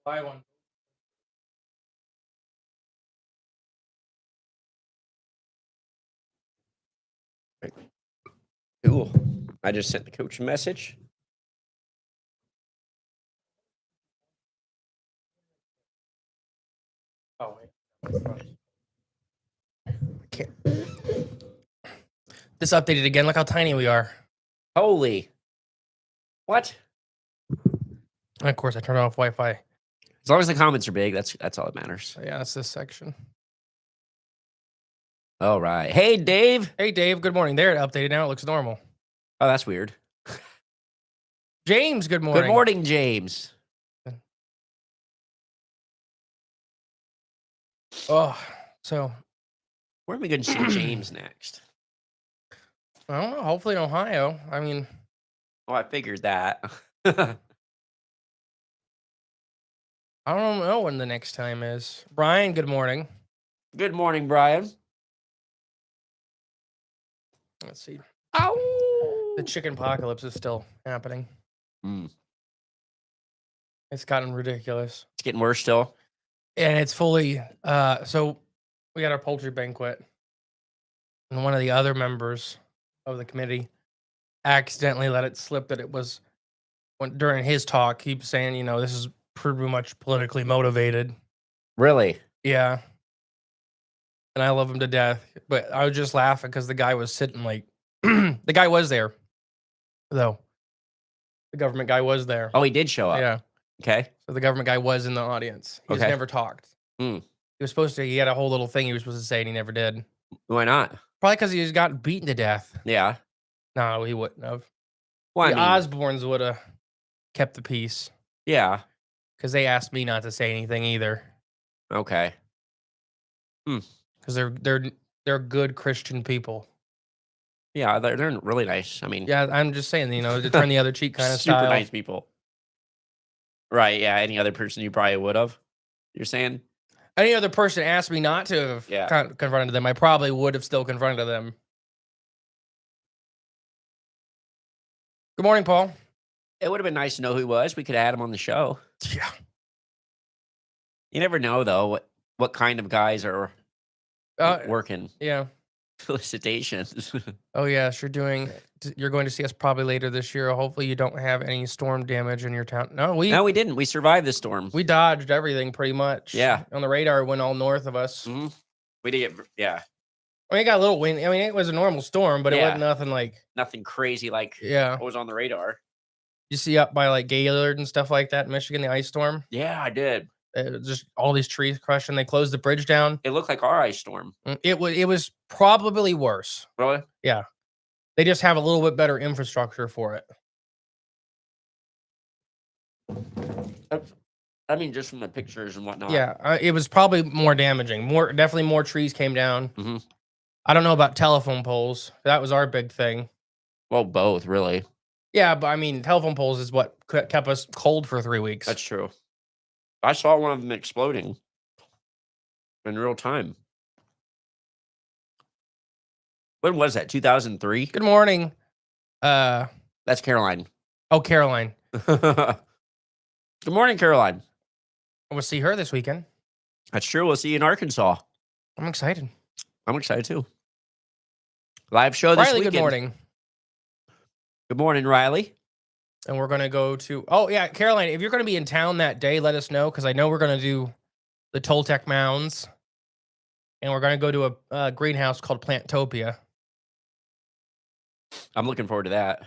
Buy one. Cool. I just sent the coach a message. Oh, wait. Okay. This updated again. Look how tiny we are. Holy. What? And of course, I turned off Wi-Fi. As long as the comments are big, that's all that matters. So yeah, that's this section. All right. Hey, Dave. Hey, Dave. Good morning. There, it updated. Now it looks normal. Oh, that's weird. James, good morning. Good morning, James. Oh, so where are we going to see James next? I don't know. Hopefully in Ohio. I mean, oh, I figured that. I don't know when the next time is. Brian, good morning. Good morning, Brian. Let's see. Ow! The chicken apocalypse is still happening. Mm. It's gotten ridiculous. It's getting worse still. And it's fully so we got our poultry banquet, and one of the other members of the committee accidentally let it slip that it was during his talk, he was saying, you know, this is pretty much politically motivated. Really? Yeah. And I love him to death. But I was just laughing because the guy was sitting like the guy was there, though. The government guy was there. Oh, he did show up. Yeah. Okay. So the government guy was in the audience. He just never talked. Mm. He was supposed to, he had a whole little thing he was supposed to say and he never did. Why not? Probably because he just got beaten to death. Yeah. No, he wouldn't have. Well, the Osborns would have kept the peace. Yeah. Because they asked me not to say anything either. Okay. Because they're good Christian people. Yeah, they're really nice. I mean, yeah, I'm just saying, you know, to turn the other cheek kind of super style. nice people. Right? Yeah. Any other person you probably would have. You're saying? Any other person asked me not to have confronted them, I probably would have still confronted them. Good morning, Paul. It would have been nice to know who he was. We could have had him on the show. Yeah. You never know, though, what kind of guys are working. Yeah. Felicitations. Oh, yes. You're going to see us probably later this year. Hopefully you don't have any storm damage in your town. No, we didn't. We survived the storm. We dodged everything pretty much. Yeah. On the radar, it went all north of us. Mm-hmm. We did get, yeah. I mean, it got a little wind. I mean, it was a normal storm, but it wasn't nothing like... Nothing crazy like what was on the radar. You see up by like Gaylord and stuff like that in Michigan, the ice storm? Yeah, I did. Just all these trees crushed and they closed the bridge down. It looked like our ice storm. It was probably worse. Really? Yeah. They just have a little bit better infrastructure for it. I mean, just from the pictures and whatnot. Yeah, it was probably more damaging. Definitely more trees came down. Mm-hmm. I don't know about telephone poles. That was our big thing. Well, both, really. Yeah, but I mean, telephone poles is what kept us cold for 3 weeks. That's true. I saw one of them exploding in real time. When was that? 2003? Good morning. That's Caroline. Oh, Caroline. Good morning, Caroline. We'll see her this weekend. That's true. We'll see you in Arkansas. I'm excited. I'm excited too. Live show this Riley, weekend. good morning. Good morning, Riley. And we're going to go to... Oh, yeah, Caroline, if you're going to be in town that day, let us know, because I know we're going to do the Toltec Mounds. And we're going to go to a greenhouse called Plantopia. I'm looking forward to that.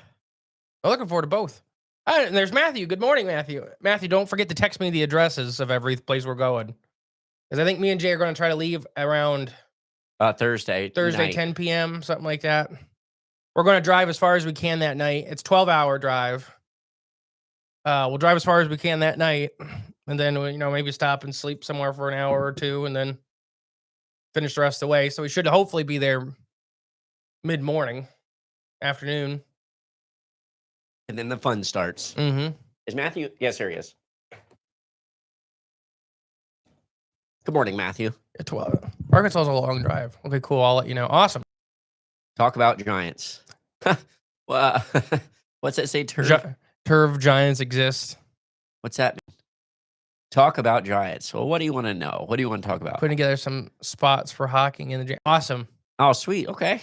I'm looking forward to both. And there's Matthew. Good morning, Matthew. Matthew, don't forget to text me the addresses of every place we're going. Because I think me and Jay are going to try to leave around... Thursday night. 10 p.m., something like that. We're going to drive as far as we can that night. It's a 12-hour drive. We'll drive as far as we can that night. And then, maybe stop and sleep somewhere for an hour or two and then finish the rest of the way. So we should hopefully be there mid-morning, afternoon. And then the fun starts. Mm-hmm. Is Matthew? Yes, there he is. Good morning, Matthew. At 12. Arkansas is a long drive. Okay, cool. I'll let you know. Awesome. Talk about giants. Well, what's that say? Turf giants exist. What's that mean? Talk about giants. Well, what do you want to know? What do you want to talk about? Putting together some spots for hawking in the gym. Awesome. Oh, sweet. Okay.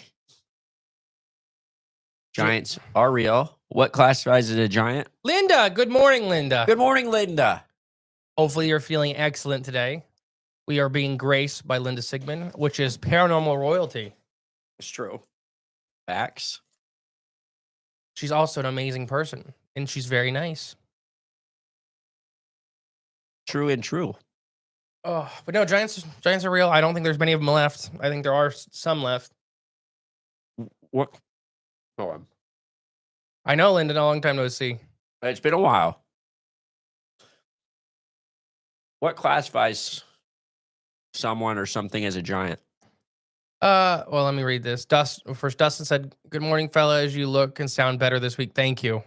Gi- Giants are real. What classifies as a giant? Linda, good morning, Linda. Good morning, Linda. Hopefully you're feeling excellent today. We are being graced by Linda Sigmund, which is paranormal royalty. It's true. Facts. She's also an amazing person, and she's very nice. True and true. Oh, but no, giants are real. I don't think there's many of them left. I think there are some left. What? Hold on. I know, Linda, a long time no see. It's been a while. What classifies someone or something as a giant? Well, let me read this. First, Dustin said, "Good morning, fella. As you look and sound better this week, thank you.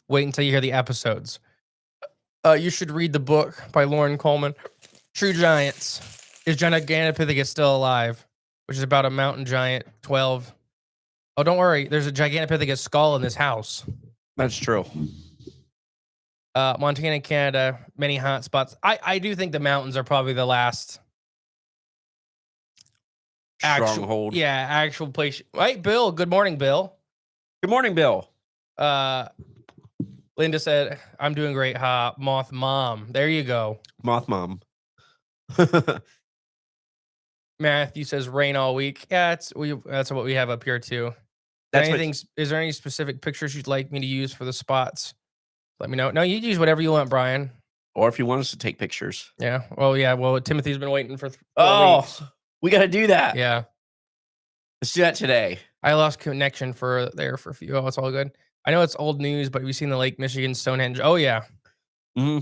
Wait until you hear the episodes. You should read the book by Lauren Coleman, True Giants. Is Gigantopithecus still alive? Which is about a mountain giant. 12. Oh, don't worry. There's a Gigantopithecus skull in this house. That's true. Montana, Canada, many hot spots. I do think the mountains are probably the last." Stronghold. Actual place. Right, Bill. Good morning, Bill. Good morning, Bill. Linda said, "I'm doing great, Moth Mom." There you go. Moth Mom. Matthew says rain all week. Yeah, that's what we have up here too. Is there any specific pictures you'd like me to use for the spots? Let me know. No, you use whatever you want, Brian. Or if you want us to take pictures. Yeah. Well, Timothy's been waiting for 4 weeks. We got to do that. Yeah. Let's do that today. I lost connection for a few. Oh, it's all good. I know it's old news, but we've seen the Lake Michigan Stonehenge. Oh yeah. Mm-hmm.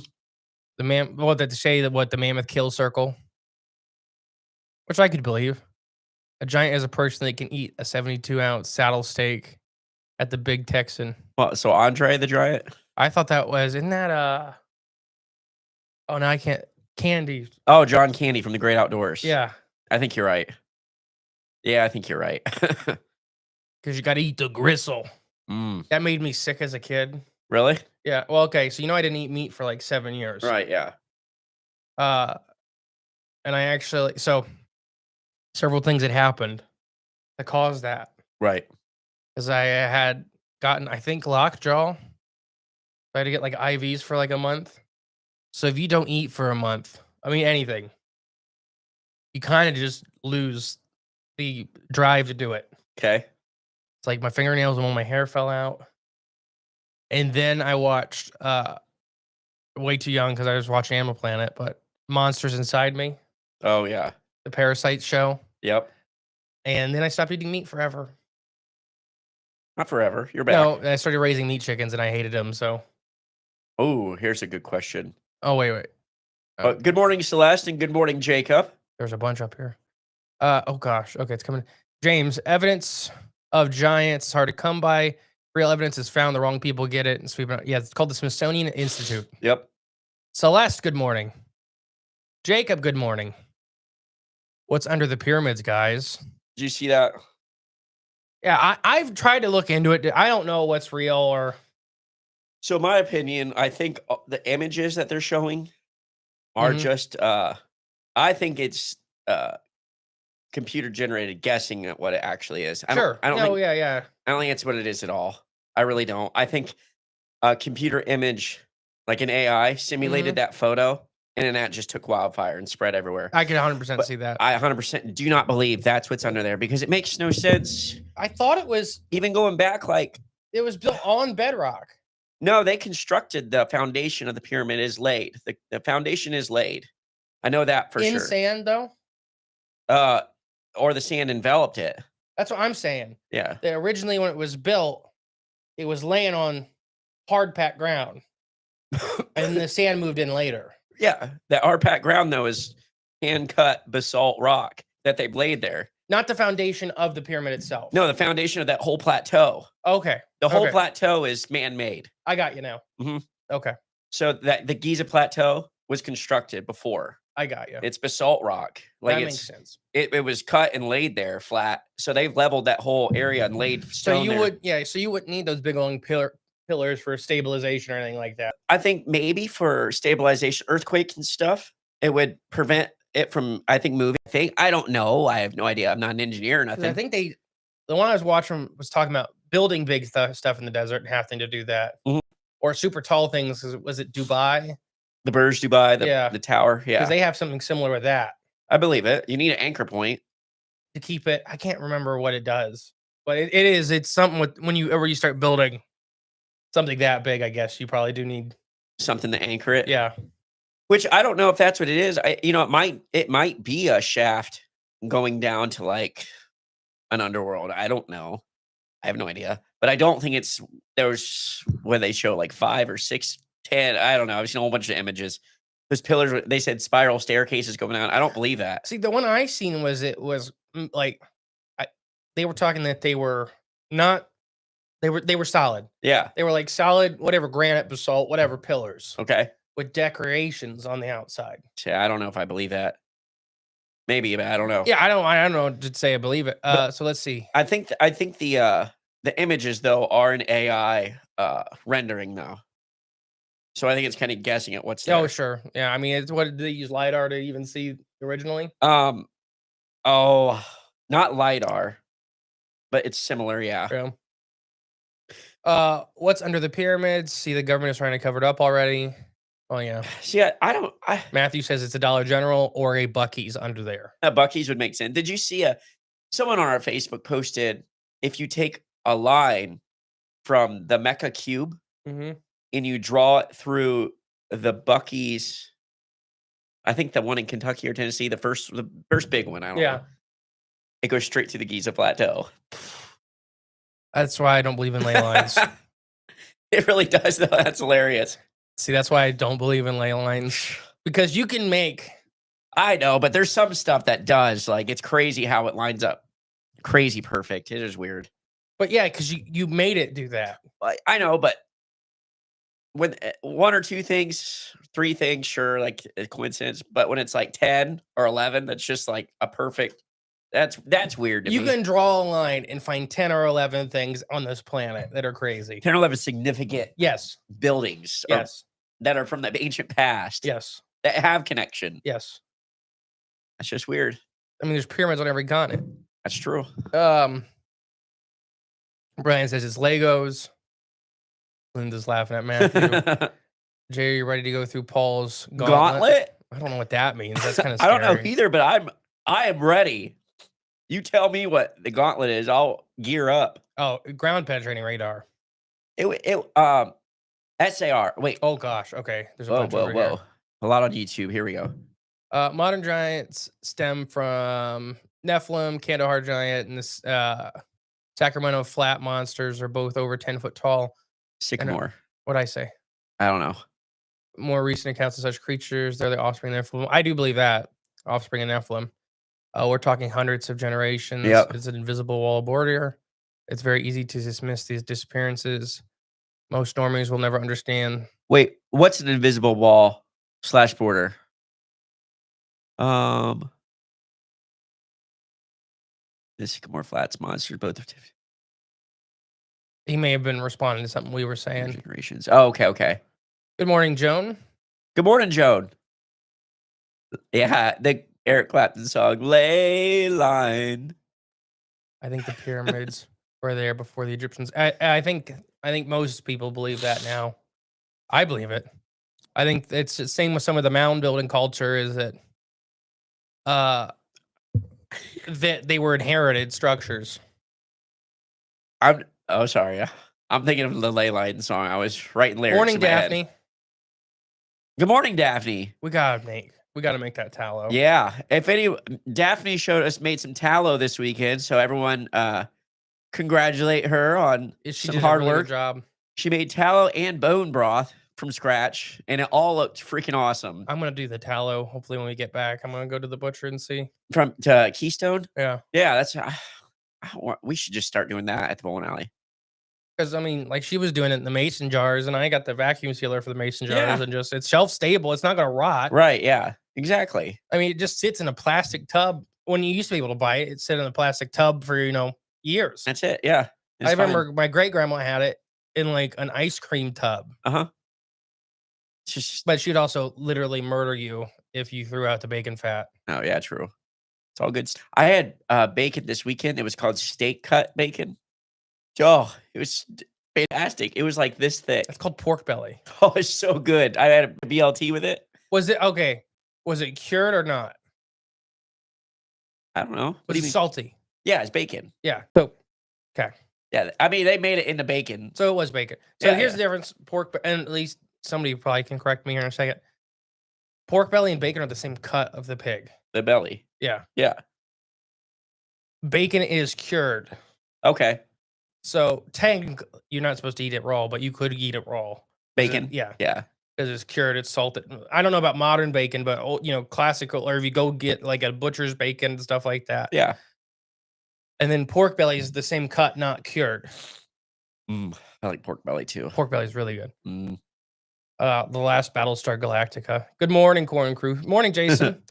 The Mammoth Kill Circle, which I could believe. A giant is a person that can eat a 72-ounce saddle steak at the Big Texan. Well, so Andre the Giant? I thought isn't that oh no, I can't. Candy. Oh, John Candy from The Great Outdoors. Yeah. I think you're right. Yeah, I think you're right. Because you got to eat the gristle. That made me sick as a kid. Really? Yeah. Well, okay. So I didn't eat meat for like 7 years. Right. Yeah. And I actually several things had happened that caused that. Right. Because I had gotten, I think, lockjaw. I had to get like IVs for like a month. So if you don't eat for a month, I mean anything, you kind of just lose the drive to do it. Okay. It's like my fingernails and when my hair fell out. And then I watched way too young because I was watching Animal Planet, but Monsters Inside Me. Oh yeah. The Parasite show. Yep. And then I stopped eating meat forever. Not forever. You're back. No, I started raising meat chickens and I hated them. So. Oh, here's a good question. Oh, wait. Good morning, Celeste, and good morning, Jacob. There's a bunch up here. Oh gosh. Okay, it's coming. James, evidence of giants is hard to come by. Real evidence is found. The wrong people get it and sweep it out. Yeah, it's called the Smithsonian Institute. Yep. Celeste, good morning. Jacob, good morning. What's under the pyramids, guys? Did you see that? Yeah, I've tried to look into it. I don't know what's real or. So, my opinion, I think the images that they're showing are just. I think it's computer generated guessing at what it actually is. I don't think it's what it is at all. I really don't. I think a computer image, like an AI, simulated that photo, and then that just took wildfire and spread everywhere. I can 100% see that. I 100% do not believe that's what's under there because it makes no sense. I thought it was even going back, like it was built on bedrock. No, they constructed the foundation of the pyramid is laid. The foundation is laid. I know that for sure. In sand, though? Or the sand enveloped it. That's what I'm saying. Yeah. Originally, when it was built, it was laying on hard packed ground. And the sand moved in later. Yeah. That hard packed ground, though, is hand-cut basalt rock that they laid there. Not the foundation of the pyramid itself. No, the foundation of that whole plateau. Okay. The whole plateau is man-made. I got you now. Okay. So that the Giza Plateau was constructed before. I got you. It's basalt rock. Like that makes sense. It was cut and laid there flat. So they've leveled that whole area and laid stone. So you wouldn't need those big long pillars for stabilization or anything like that. I think maybe for stabilization, earthquakes and stuff, it would prevent it from, I think, moving. I don't know. I have no idea. I'm not an engineer or 'Cause nothing. I think the one I was watching was talking about building big stuff in the desert and having to do that. Mhm. Or super tall things. Was it Dubai? The Burj Dubai, Yeah. the tower. Because Yeah, they have something similar with that I believe it. You need an anchor point. to keep it. I can't remember what it does, but it's something with when you start building something that big. I guess you probably do need. Something to anchor it. Yeah. Which I don't know if that's what it is. It might be a shaft going down to like an underworld. I don't know. I have no idea. But I don't think it's there's where they show like 5 or 6, 10. I don't know. I've seen a whole bunch of images. Those pillars, they said spiral staircases going down. I don't believe that. See, the one I seen was like they were talking that they were not they were solid. Yeah. They were like solid, whatever granite, basalt, whatever pillars Okay. with decorations on the outside. Yeah, I don't know if I believe that. Maybe, but I don't know. Yeah, I don't know to say I believe it. So let's see. I think the images though are an AI rendering now. So I think it's kind of guessing at what's there. Oh, sure. Yeah, I mean, it's what did they use LiDAR to even see originally? Oh, not LiDAR, but it's similar, yeah. Yeah. What's under the pyramids? See, the government is trying to cover it up already. Oh yeah. See, I don't. Matthew says it's a Dollar General or a Buc-ee's under there. Buc-ee's would make sense. Did you see someone on our Facebook posted if you take a line from the Mecca Cube Mhm. and you draw it through the Buc-ee's, I think the one in Kentucky or Tennessee, the first big one, I don't know. It goes straight to the Giza Plateau. That's why I don't believe in ley lines. It really does, though. That's hilarious. See, that's why I don't believe in ley lines. Because you can make. I know, but there's some stuff that does. Like, it's crazy how it lines up. Crazy perfect. It is weird. But yeah, because you made it do that. I know, but when 1 or 2 things, 3 things, sure, like a coincidence. But when it's like 10 or 11, that's just like a perfect. That's weird to me. You can draw a line and find 10 or 11 things on this planet that are crazy. 10 or 11 significant Yes. buildings Yes. that are from the ancient past. Yes. That have connection. Yes. That's just weird. I mean, there's pyramids on every continent. That's true. Brian says it's Legos. Linda's laughing at Matthew. Jay, are you ready to go through Paul's gauntlet? I don't know what that means. That's kind of scary. I don't know either, but I am ready. You tell me what the gauntlet is. I'll gear up. Oh, ground penetrating radar. SAR. Wait. Oh gosh. Okay. There's a Whoa, bunch whoa, over whoa. here. A lot on YouTube. Here we go. Modern giants stem from Nephilim, Kandahar giant, and this Sacramento flat monsters are both over 10 foot tall. Sycamore. What'd I say? I don't know. More recent accounts of such creatures, they're the offspring of Nephilim. I do believe that. Offspring of Nephilim. We're talking hundreds of generations. Yep. It's an invisible wall of border. It's very easy to dismiss these disappearances. Most normies will never understand. Wait, what's an invisible wall / border? The Sycamore Flats monsters, both of He may have been responding to something we were saying. generations. Oh, okay. Good morning, Joan. Good morning, Joan. Yeah, the Eric Clapton song, Ley Line. I think the pyramids were there before the Egyptians. I think most people believe that now. I believe it. I think it's the same with some of the mound building culture is that that they were inherited structures. Sorry. I'm thinking of the Ley Line song. I was writing lyrics. Morning, in my head. Daphne. Good morning, Daphne. We gotta make that tallow. Yeah. Daphne made some tallow this weekend, so everyone congratulate her on some hard really work. good job. She made tallow and bone broth from scratch, and it all looked freaking awesome. I'm gonna do the tallow. Hopefully, when we get back, I'm gonna go to the butcher and see. To Keystone? Yeah. Yeah, that's we should just start doing that at the bowling alley. Because I mean, like she was doing it in the mason jars, and I got the vacuum sealer for the mason jars, Yeah. and just it's shelf stable. It's not gonna rot. Right? Yeah. Exactly. I mean, it just sits in a plastic tub. When you used to be able to buy it, it sit in a plastic tub for years. That's it. Yeah. I remember my great grandma had it, in like an ice cream tub. Uh-huh. It's just But she'd also literally murder you if you threw out the bacon fat. oh, yeah, true. It's all good I had, bacon this weekend, it was called steak cut bacon. Oh, it was fantastic. It was like this thick. It's called pork belly. Oh, it's so good. I had a BLT with it. Was it okay? Was it cured or not? I don't know. What Was do you it mean? salty? Yeah, it's bacon. Yeah. So, okay. Yeah, I mean, they made it into bacon. So it was bacon. So Yeah, here's yeah. the difference. And at least somebody probably can correct me here in a second. Pork belly and bacon are the same cut of the pig. The belly. Yeah. Yeah. Bacon is cured. Okay. So you're not supposed to eat it raw, but you could eat it raw. Bacon? Yeah. Yeah. Because it's cured, it's salted. I don't know about modern bacon, but classical, or if you go get like a butcher's bacon and stuff like that. Yeah. And then pork belly is the same cut, not cured. I like pork belly too. Pork belly is really good. Mm. The last Battlestar Galactica. Good morning, Corn Crew. Morning, Jason.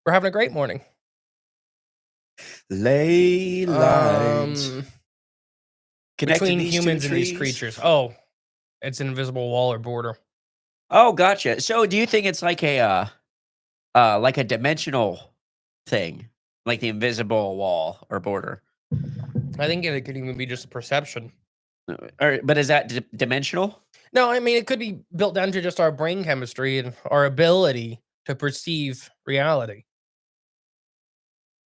We're having a great morning. Ley lines. Between humans and these creatures. Oh, it's an invisible wall or border. Oh, gotcha. So do you think it's like a dimensional thing? Like the invisible wall or border? I think it could even be just a perception. But is that dimensional? No, I mean, it could be built down to just our brain chemistry and our ability to perceive reality.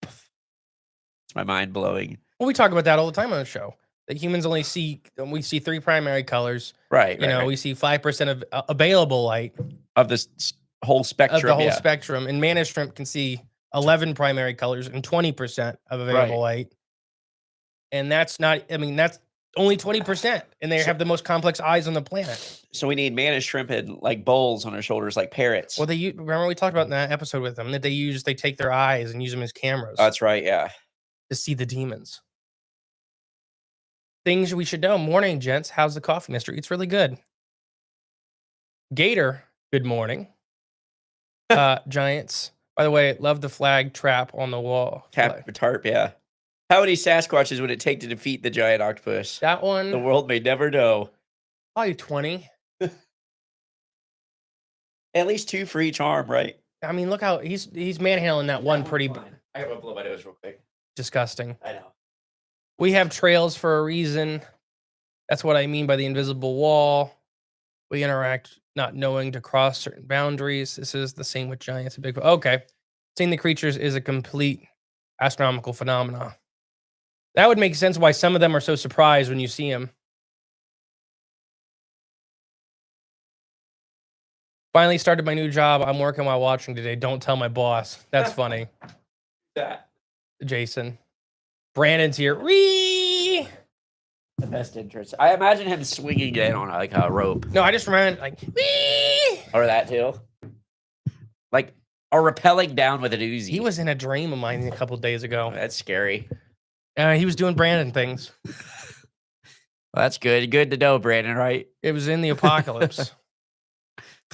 It's my mind blowing. Well, we talk about that all the time on the show. That humans only see 3 primary colors. Right. We see 5% of available light of this whole spectrum. Of the whole spectrum. And manna shrimp can see 11 primary colors and 20% of available light. And that's that's only 20%. And they have the most complex eyes on the planet. So we need manna shrimp and like bowls on their shoulders, like parrots. Well, remember we talked about in that episode with them that they take their eyes and use them as cameras. That's right. Yeah. To see the demons. Things we should know. Morning, gents. How's the coffee mystery? It's really good. Gator, good morning. Giants. By the way, love the flag trap on the wall. Tarp, yeah. How many Sasquatches would it take to defeat the giant octopus? That one. The world may never know. Probably 20. At least 2 for each arm, right? I mean, look how he's manhandling that one pretty. I gotta blow my nose real quick. Disgusting. I know. We have trails for a reason. That's what I mean by the invisible wall. We interact not knowing to cross certain boundaries. This is the same with giants and Bigfoot. Okay. Seeing the creatures is a complete astronomical phenomenon. That would make sense why some of them are so surprised when you see them. Finally started my new job. I'm working while watching today. Don't tell my boss. That's funny. Jason. Brandon's here. Whee! The best interest. I imagine him swinging it on like a rope. No, I just ran like whee! Or that too. Like or rappelling down with an Uzi. He was in a dream of mine a couple days ago. That's scary. He was doing Brandon things. Well, that's good. Good to know, Brandon, right? It was in the apocalypse.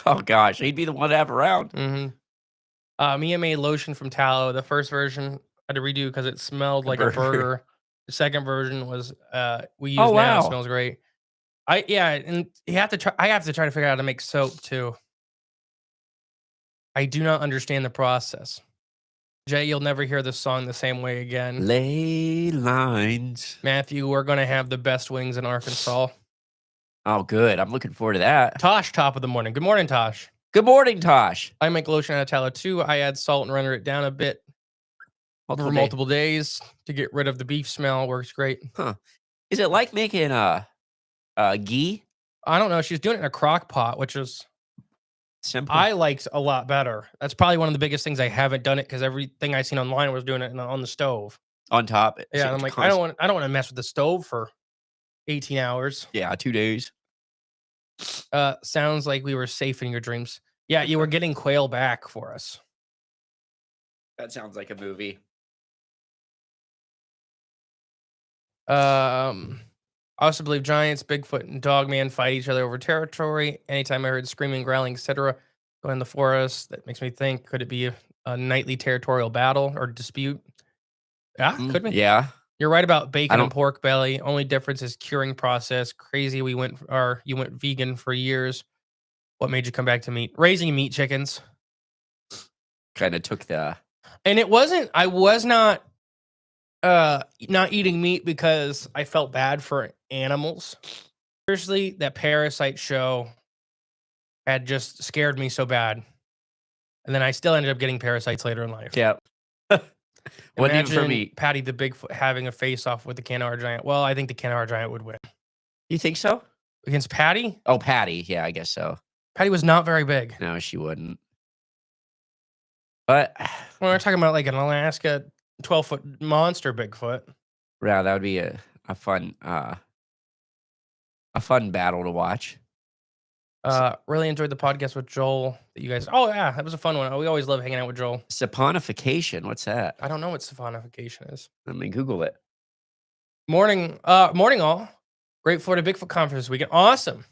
Oh gosh, he'd be the one to have around. Mm-hmm. Mia made lotion from tallow. The first version I had to redo because it smelled like a burger. The second version was we use now. It smells great. And you have to try. I have to try to figure out how to make soap too. I do not understand the process. Jay, you'll never hear this song the same way again. Ley lines. Matthew, we're gonna have the best wings in Arkansas. Oh, good. I'm looking forward to that. Tosh, top of the morning. Good morning, Tosh. Good morning, Tosh. I make lotion out of tallow too. I add salt and render it down a bit over multiple days to get rid of the beef smell. Works great. Huh? Is it like making ghee? I don't know. She's doing it in a crock pot, which is simple. I liked a lot better. That's probably one of the biggest things I haven't done it because everything I seen online was doing it on the stove. On top. Yeah, so I'm like, I don't want to mess with the stove for 18 hours. Yeah, 2 days. Sounds like we were safe in your dreams. Yeah, you were getting quail back for us. That sounds like a movie. I also believe giants, Bigfoot, and Dogman fight each other over territory. Anytime I heard screaming, growling, etc., in the forest, that makes me think: could it be a nightly territorial battle or dispute? Yeah, could be. Yeah, You're right about bacon and don't pork belly. Only difference is curing process. Crazy. You went vegan for years. What made you come back to meat? Raising meat chickens. kind of took the And it wasn't. I was not eating meat because I felt bad for animals. Seriously, that Parasite show had just scared me so bad. And then I still ended up getting parasites later in life. yeah. Wasn't even for Imagine me. Patty the Bigfoot having a face off with the Canard Giant. Well, I think the Canard Giant would win. You think so? Against Patty? Oh, Patty. Yeah, I guess so. Patty was not very big. No, she wouldn't. But When we're talking about like an Alaska 12-foot monster Bigfoot. yeah, that would be a fun battle to watch. Really enjoyed the podcast with Joel that you guys. Oh yeah, that was a fun one. We always love hanging out with Joel. Saponification. What's that? I don't know what saponification is. Let me Google it. Morning all. Great Florida Bigfoot conference this weekend. Awesome.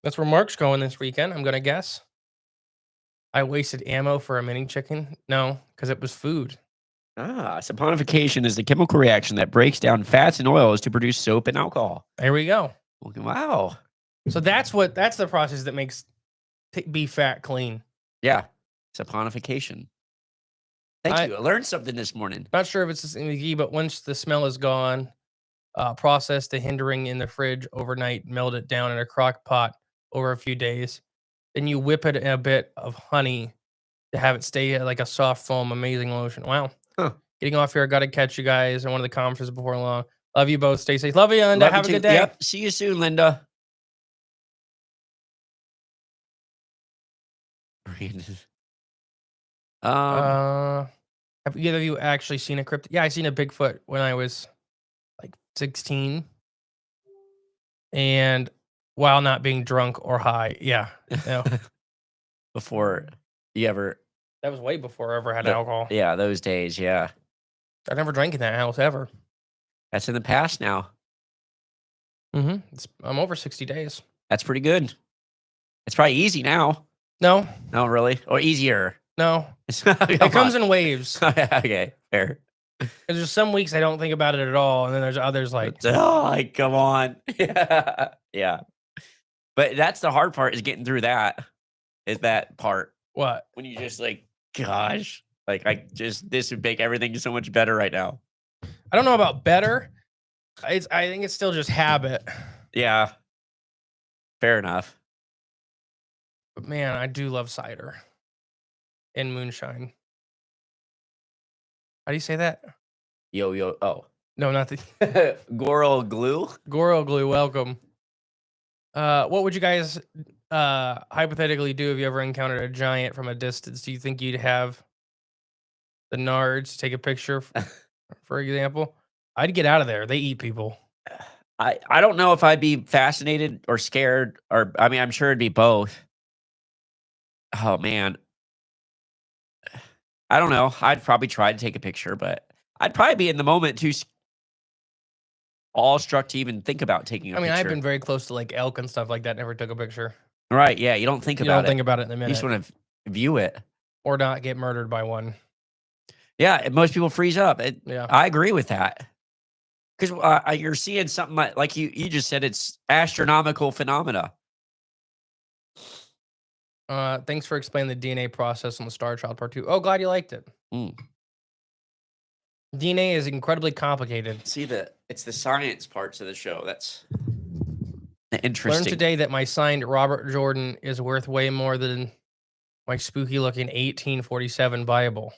That's where Mark's going this weekend, I'm gonna guess. I wasted ammo for a mini chicken. No, because it was food. Saponification is the chemical reaction that breaks down fats and oils to produce soap and alcohol. There we go. Wow. So that's the process that makes beef fat clean. Yeah. Saponification. Thank you. I learned something this morning. Not sure if it's the same, but once the smell is gone, process the hindering in the fridge overnight, melt it down in a crock pot over a few days. Then you whip it in a bit of honey to have it stay like a soft foam, amazing lotion. Wow. Huh. Getting off here. Got to catch you guys in one of the conferences before long. Love you both. Stay safe. Love you, Linda. Have a good day. Yep. See you soon, Linda. Have either of you actually seen a cryptid? Yeah, I seen a Bigfoot when I was like 16. And while not being drunk or high. Yeah. No. Before you ever. That was way before I ever had alcohol. Yeah, those days. Yeah. I never drank in that house ever. That's in the past now. Mm-hmm. I'm over 60 days. That's pretty good. It's probably easy now. No. No, really? Or easier? No. It comes in waves. Okay, fair. There's some weeks I don't think about it at all, and then there's others like, oh, like come on. Yeah. But that's the hard part, is getting through that. Is that part. What? When you just like, gosh, like this would make everything so much better right now. I don't know about better. I think it's still just habit. Yeah. Fair enough. But man, I do love cider and moonshine. How do you say that? Yo. Oh. No, not the Goral glue. Goro glue. Welcome. What would you guys hypothetically do if you ever encountered a giant from a distance? Do you think you'd have the nards to take a picture, for example? I'd get out of there. They eat people. I don't know if I'd be fascinated or scared, or I mean, I'm sure it'd be both. Oh man. I don't know. I'd probably try to take a picture, but I'd probably be in the moment too awestruck to even think about taking a picture. I've been very close to like elk and stuff like that. Never took a picture. Right. Yeah. You don't think about it. You don't think about it in a minute. You just want to view it. Or not get murdered by one. Yeah. Most people freeze up. Yeah. I agree with that. Because you're seeing something like you just said, it's astronomical phenomena. Thanks for explaining the DNA process on the Star Child Part 2. Oh, glad you liked it. DNA is incredibly complicated. See, it's the science parts of the show. That's interesting. Learned today that my signed Robert Jordan is worth way more than my spooky looking 1847 Bible.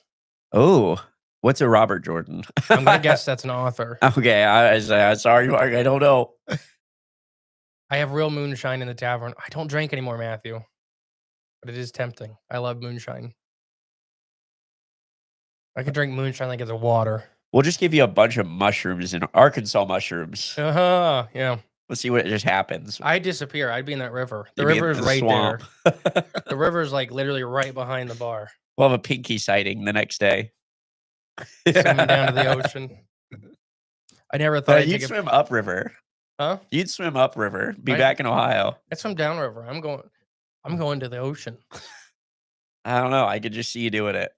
Oh, what's a Robert Jordan? I'm going to guess that's an author. Okay. Sorry, Mark. I don't know. I have real moonshine in the tavern. I don't drink anymore, Matthew. But it is tempting. I love moonshine. I could drink moonshine like it's a water. We'll just give you a bunch of mushrooms and Arkansas mushrooms. Yeah. Let's see what just happens. I'd disappear. I'd be in that river. The river is right there. The river is like literally right behind the bar. We'll have a pinky sighting the next day. Swimming down to the ocean. I never thought you'd swim upriver. Huh? You'd swim upriver. Be back in Ohio. I swim downriver. I'm going to the ocean. I don't know. I could just see you doing it.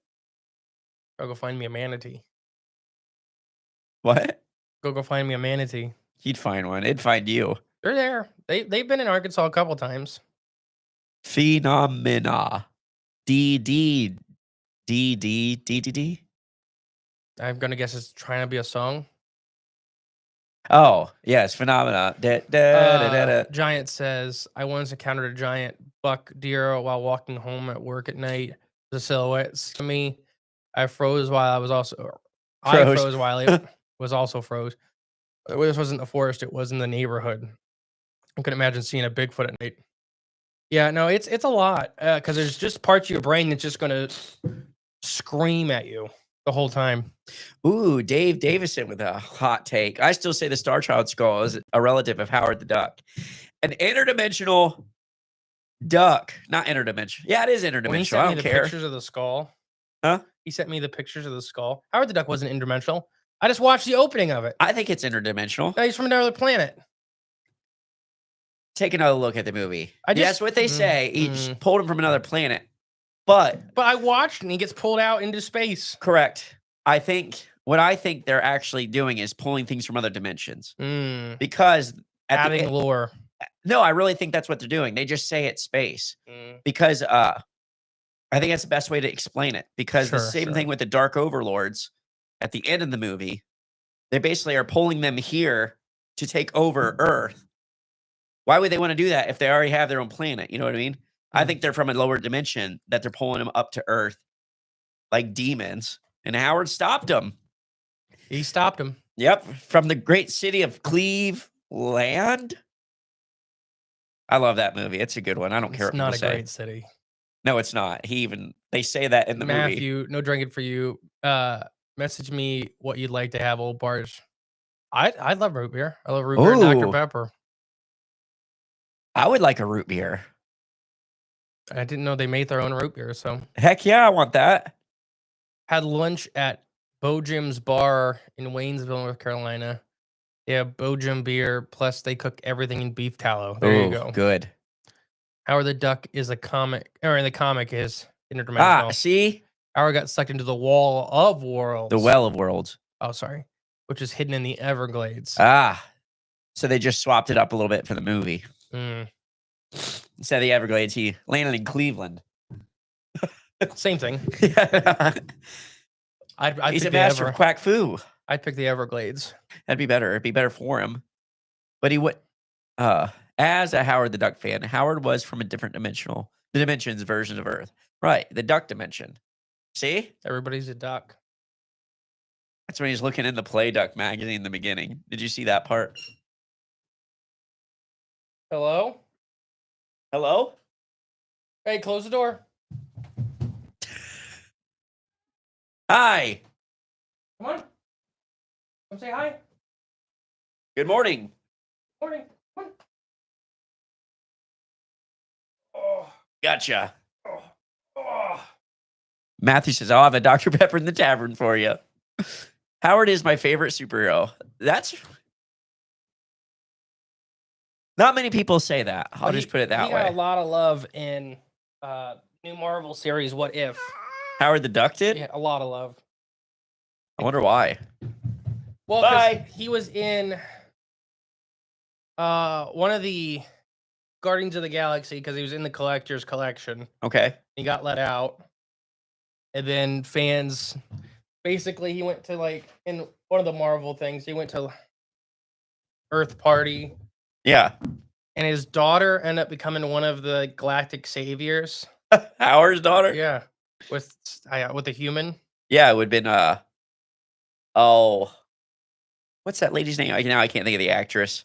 I'll go find me a manatee. What? Go find me a manatee. He'd find one. It'd find you. They're there. They've been in Arkansas a couple times. Phenomena. D. I'm gonna guess it's trying to be a song. Oh, yes, phenomena. Giant says, I once encountered a giant buck deer while walking home at work at night. The silhouettes to me. I froze while I Froze. froze while it was also froze. This wasn't the forest, it was in the neighborhood. I couldn't imagine seeing a Bigfoot at night. Yeah, no, it's a lot. Because there's just parts of your brain that's just gonna scream at you the whole time. Ooh, Dave Davison with a hot take. I still say the Star Child skull is a relative of Howard the Duck. An interdimensional duck. Not interdimensional. Yeah, it is When he interdimensional. I sent me don't the care. pictures of the skull, Huh? he sent me the pictures of the skull. Howard the Duck wasn't interdimensional. I just watched the opening of it. I think it's interdimensional. No, he's from another planet. Take another look at the movie. That's what they say. He just pulled him from another planet. But I watched and he gets pulled out into space. correct. I think what I think they're actually doing is pulling things from other dimensions. Because Adding lore. No, I really think that's what they're doing. They just say it's space. Because I think that's the best way to explain it. Because the same thing with the Dark Overlords at the end of the movie, they basically are pulling them here to take over Earth. Why would they want to do that if they already have their own planet? You know what I mean? I think they're from a lower dimension that they're pulling them up to Earth like demons. And Howard stopped them. He stopped him. Yep. From the great city of Cleveland. I love that movie. It's a good one. I don't care what people say. It's not a great city. No, it's not. They say that in the movie. Matthew, no drinking for you. Message me what you'd like to have, old bars. I love root beer. I love root beer and Dr. Pepper. I would like a root beer. I didn't know they made their own root beer, so. Heck yeah, I want that. Had lunch at Bo Jim's Bar in Waynesville, North Carolina. They have Bo Jim beer, plus they cook everything in beef tallow. There you go. Good. Howard the Duck is a comic, or in the comic is interdimensional. See? Howard got sucked into the Wall of Worlds. The Well of Worlds. Oh, sorry. Which is hidden in the Everglades. So they just swapped it up a little bit for the movie. Instead of the Everglades, he landed in Cleveland. Same thing. He's a master of quack foo. I'd pick the Everglades. That'd be better. It'd be better for him. But he would, as a Howard the Duck fan, Howard was from a different the dimensions version of Earth. Right, the duck dimension. See? Everybody's a duck. That's when he's looking in the Play Duck magazine in the beginning. Did you see that part? Hello? Hello? Hey, close the door. Hi. Come on. Come say hi. Good morning. Morning. Come on. Oh. Gotcha. Oh. Matthew says, I'll have a Dr. Pepper in the tavern for you. Howard is my favorite superhero. That's not many people say that. I'll just put it that way. He got a lot of love in new Marvel series, What If? Howard the Duck did? Yeah, a lot of love. I wonder why. Well, because he was in one of the Guardians of the Galaxy because he was in the Collector's Collection. Okay. He got let out. And then fans, basically he went to in one of the Marvel things, he went to Earth Party. Yeah. And his daughter ended up becoming one of the Galactic Saviors. Howard's daughter? Yeah. With a human. Yeah, it would have been what's that lady's name? Now I can't think of the actress.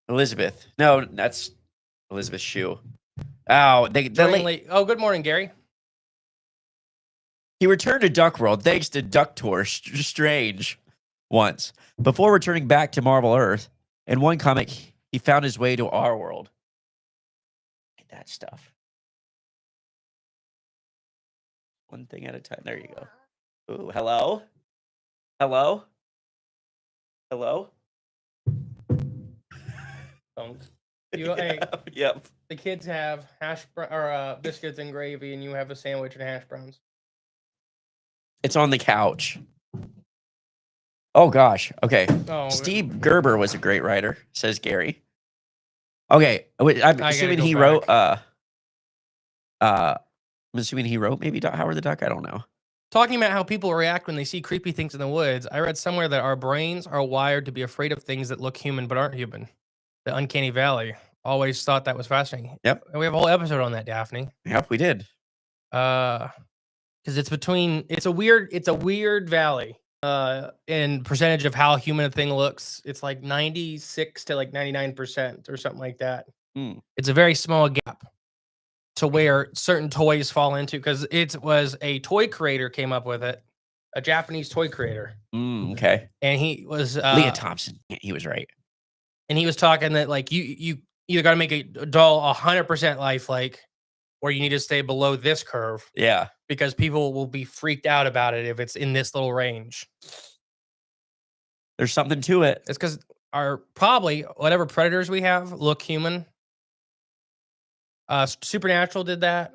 Elizabeth. No, that's Elizabeth Shue. Good morning, Gary. He returned to Duck World thanks to Duck Tour Strange once. Before returning back to Marvel Earth, in one comic, he found his way to our world. Get that stuff. One thing at a time. There you go. Ooh, hello? Hello? Hello? Yep. The kids have biscuits and gravy, and you have a sandwich and hash browns. It's on the couch. Oh gosh. Okay. Oh, Steve Gerber was a great writer, says Gary. Okay. I'm assuming he wrote I'm assuming he wrote maybe Howard the Duck. I don't know. talking about how people react when they see creepy things in the woods. I read somewhere that our brains are wired to be afraid of things that look human but aren't human. The uncanny valley. Always thought that was fascinating. Yep. And we have a whole episode on that, Daphne. Yep, we did. Because it's a weird valley. In percentage of how human a thing looks, it's like 96 to like 99% or something like that. It's a very small gap to where certain toys fall into, because it was a toy creator came up with it, a Japanese toy creator. Okay. And he was Leah Thompson. Yeah, he was right. And he was talking that like you either got to make a doll 100% lifelike, or you need to stay below this curve. Yeah. Because people will be freaked out about it if it's in this little range. There's something to it. It's because probably whatever predators we have look human. Supernatural did that.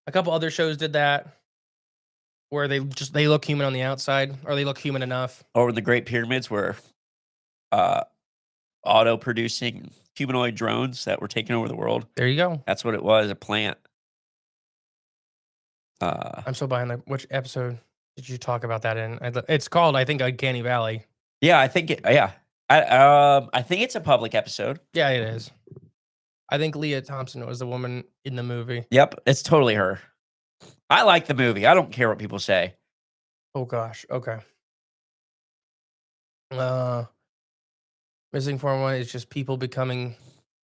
A couple other shows did that, where they look human on the outside, or they look human enough. Or the Great Pyramids were auto-producing humanoid drones that were taking over the world. There you go. That's what it was, a plant. I'm so behind. Which episode did you talk about that in? It's called, I think, Uncanny Valley. Yeah, I think I think it's a public episode. Yeah, it is. I think Leah Thompson was the woman in the movie. Yep, it's totally her. I like the movie. I don't care what people say. Oh gosh. Okay. Missing Form 1 is just people becoming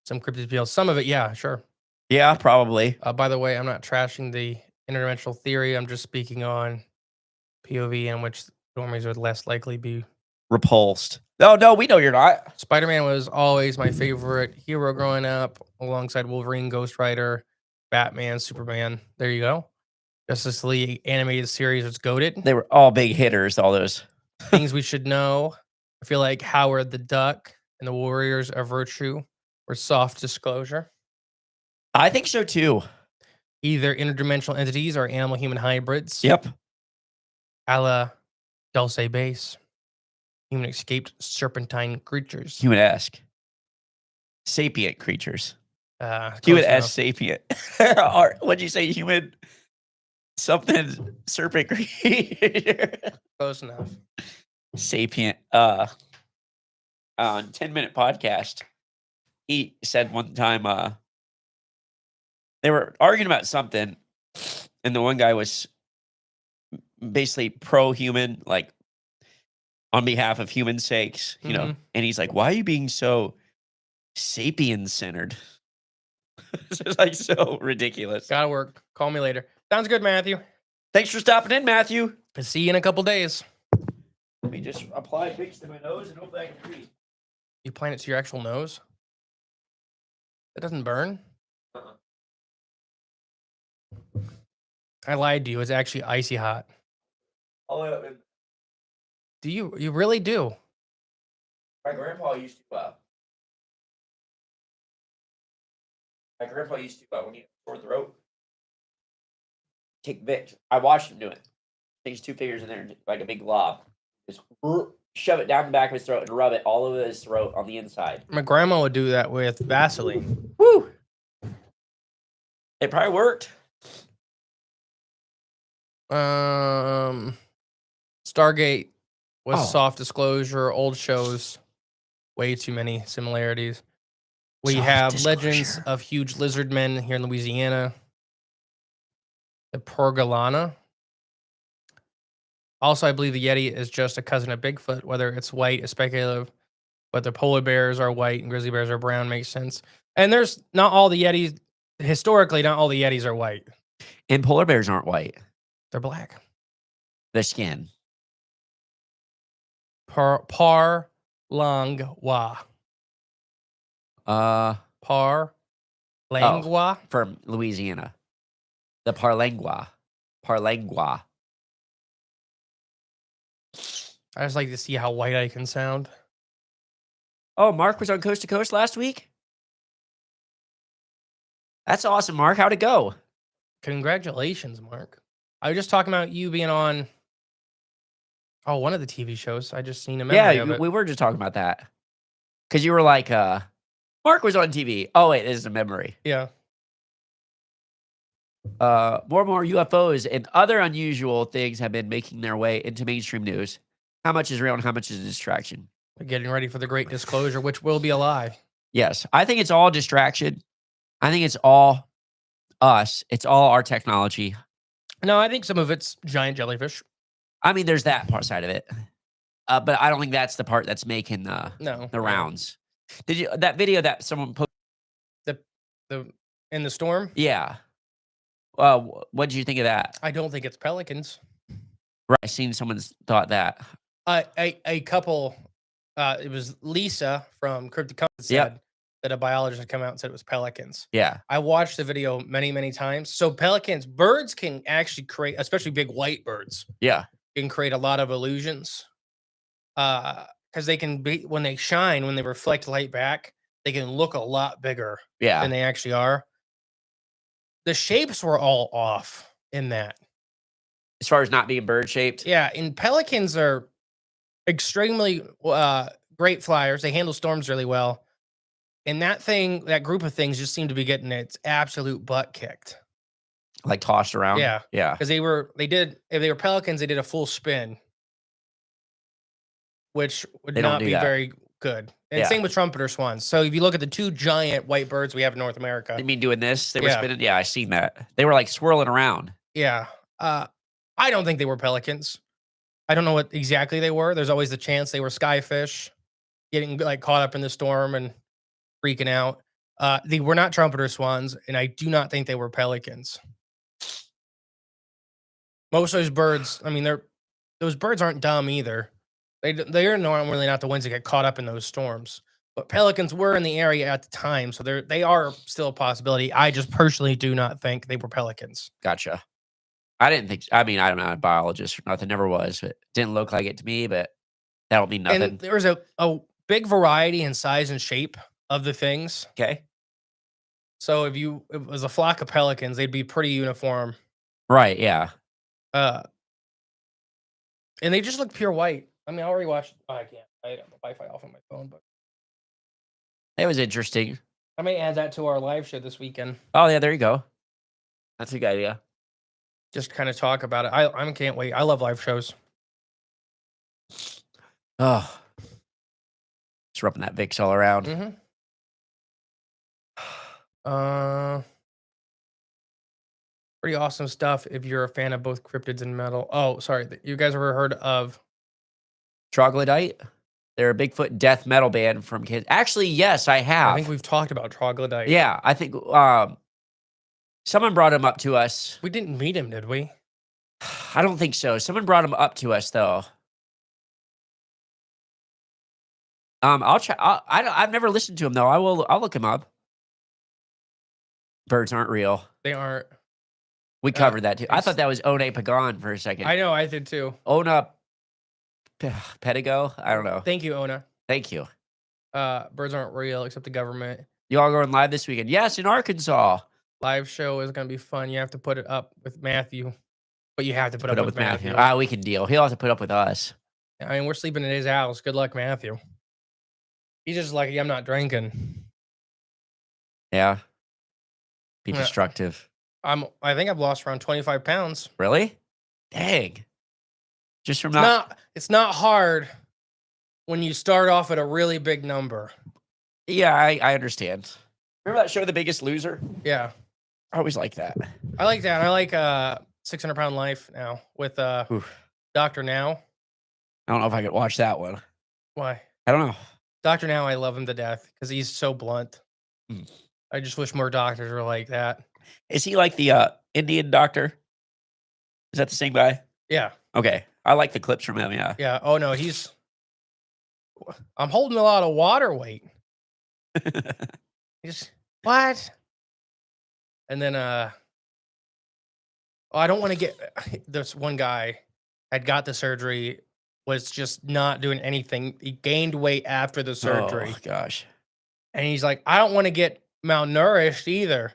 some cryptid people. Some of it, yeah, sure. Yeah, probably. By the way, I'm not trashing the interdimensional theory. I'm just speaking on POV in which normies would less likely be repulsed. No, we know you're not. Spider-Man was always my favorite hero growing up, alongside Wolverine, Ghost Rider, Batman, Superman. There you go. Justice League animated series was goated. They were all big hitters, all those. Things we should know. I feel like Howard the Duck and the Warriors of Virtue were soft disclosure. I think so too. Either interdimensional entities or animal-human hybrids. Yep. A la Dulce Base. Human escaped serpentine creatures. Human-esque. Sapient creatures. Human-esque sapient. Or, what'd you say? Human something serpent creature. Close enough. Sapient. On 10-minute podcast, he said one time they were arguing about something, and the one guy was basically pro-human, like on behalf of human sakes, you know, and he's like, why are you being so sapien-centered? It's like so ridiculous. Gotta work. Call me later. Sounds good, Matthew. Thanks for stopping in, Matthew. I'll see you in a couple days. Let me just apply Vicks to my nose and hope I can breathe. You applying it to your actual nose? That doesn't burn? I lied to you. It's actually icy hot. All the way up in. Do you? You really do? My grandpa used to. When he had a sore throat, take Vicks. I watched him do it. Takes 2 fingers in there like a big glob. Just shove it down the back of his throat and rub it all over his throat on the inside. My grandma would do that with Vaseline. Woo! It probably worked. Stargate was Oh. soft disclosure. Old shows, way too many similarities. We Soft have disclosure. legends of huge lizard men here in Louisiana. The Porgalana. Also, I believe the Yeti is just a cousin of Bigfoot. Whether it's white is speculative. Whether polar bears are white and grizzly bears are brown makes sense. And there's not all the Yetis. Historically, not all the Yetis are white. And polar bears aren't white. They're black. The skin. Parlangwa. Parlangwa. From Louisiana. The Parlangwa. Parlangwa. I just like to see how white I can sound. Oh, Mark was on Coast to Coast last week? That's awesome, Mark. How'd it go? Congratulations, Mark. I was just talking about you being on Oh, one of the TV shows. I just seen a Yeah, memory of it. we were just talking about that because you were like, Mark was on TV. Oh wait, this is a memory. Yeah. More and more UFOs and other unusual things have been making their way into mainstream news. How much is real and how much is a distraction? Getting ready for the great disclosure, which will be a lie. Yes, I think it's all distraction. I think it's all us. It's all our technology. No, I think some of it's giant jellyfish. I mean, there's that part side of it, but I don't think that's the part that's making No. the rounds. Did you that video that someone posted? The in the storm. Yeah. What did you think of that? I don't think it's pelicans. Right, I seen someone's thought that. A couple. It was Lisa from Cryptids and Coffee said Yep. that a biologist had come out and said it was pelicans. Yeah. I watched the video many, many times. So birds can actually create, especially big white birds, Yeah. can create a lot of illusions. Because they can be when they shine, when they reflect light back, they can look a lot bigger than Yeah. they actually are. The shapes were all off in that. As far as not being bird shaped. Yeah, and pelicans are extremely great flyers. They handle storms really well. And that group of things just seemed to be getting its absolute butt kicked. Like tossed around. Yeah. Yeah. Because if they were pelicans, they did a full spin, which would They don't not do be that. very good. And Yeah. same with trumpeter swans. So if you look at the two giant white birds we have in North America, You mean doing this? They were Yeah. spinning. Yeah, I seen that. They were like swirling around. yeah, I don't think they were pelicans. I don't know what exactly they were. There's always the chance they were skyfish, getting like caught up in the storm and freaking out. They were not trumpeter swans, and I do not think they were pelicans. Most of those birds, I mean, those birds aren't dumb either. They're normally not the ones that get caught up in those storms. But pelicans were in the area at the time, so they are still a possibility. I just personally do not think they were pelicans. Gotcha. I didn't think. I mean, I'm not a biologist or nothing. Never was, but didn't look like it to me. But that don't mean nothing. And there was a big variety in size and shape of the things. Okay. So if it was a flock of pelicans, they'd be pretty uniform. Right. Yeah. And they just look pure white. I mean, I already watched. Oh, I can't. I have the Wi-Fi off on my phone, but It was interesting. I may add that to our live show this weekend. Oh yeah, there you go. That's a good idea. Just kind of talk about it. I can't wait. I love live shows. Oh, just rubbing that Vicks all around. Mm-hmm. Pretty awesome stuff if you're a fan of both cryptids and metal. Oh, sorry. You guys ever heard of Troglodyte? They're a Bigfoot death metal band from kids. Actually, yes, I have. I think we've talked about Troglodyte. Yeah, I think someone brought him up to us. We didn't meet him, did we? I don't think so. Someone brought him up to us though. I'll try. I've never listened to him though. I'll look him up. Birds aren't real. They aren't. We covered that too. I thought that was One Pagan for a second. I know, I did too. Ona Pedigo? I don't know. Thank you, Ona. Thank you. Birds aren't real except the government. You all going live this weekend? Yes, in Arkansas. Live show is gonna be fun. You have to put it up with Matthew. But you have to put Put up with Matthew. We can deal. He'll have to put up with us. I mean, we're sleeping in his house. Good luck, Matthew. He's just lucky I'm not drinking. Yeah. Be Yeah. destructive. I think I've lost around 25 pounds. Really? Dang. Just from It's not hard when you start off at a really big number. Yeah, I understand. Remember that show, The Biggest Loser? Yeah. I always like that. I like that. I like 600 Pound Life now with Oof. Dr. Now. I don't know if I could watch that one. Why? I don't know. Dr. Now, I love him to death because he's so blunt. Mm. I just wish more doctors were like that. Is he like the Indian doctor? Is that the same guy? Yeah. Okay. I like the clips from him, yeah. Yeah. Oh, no. I'm holding a lot of water weight. He's, what? And then, I don't want to get this one guy had got the surgery, was just not doing anything. He gained weight after the surgery. Oh, gosh. And he's like, I don't want to get malnourished either.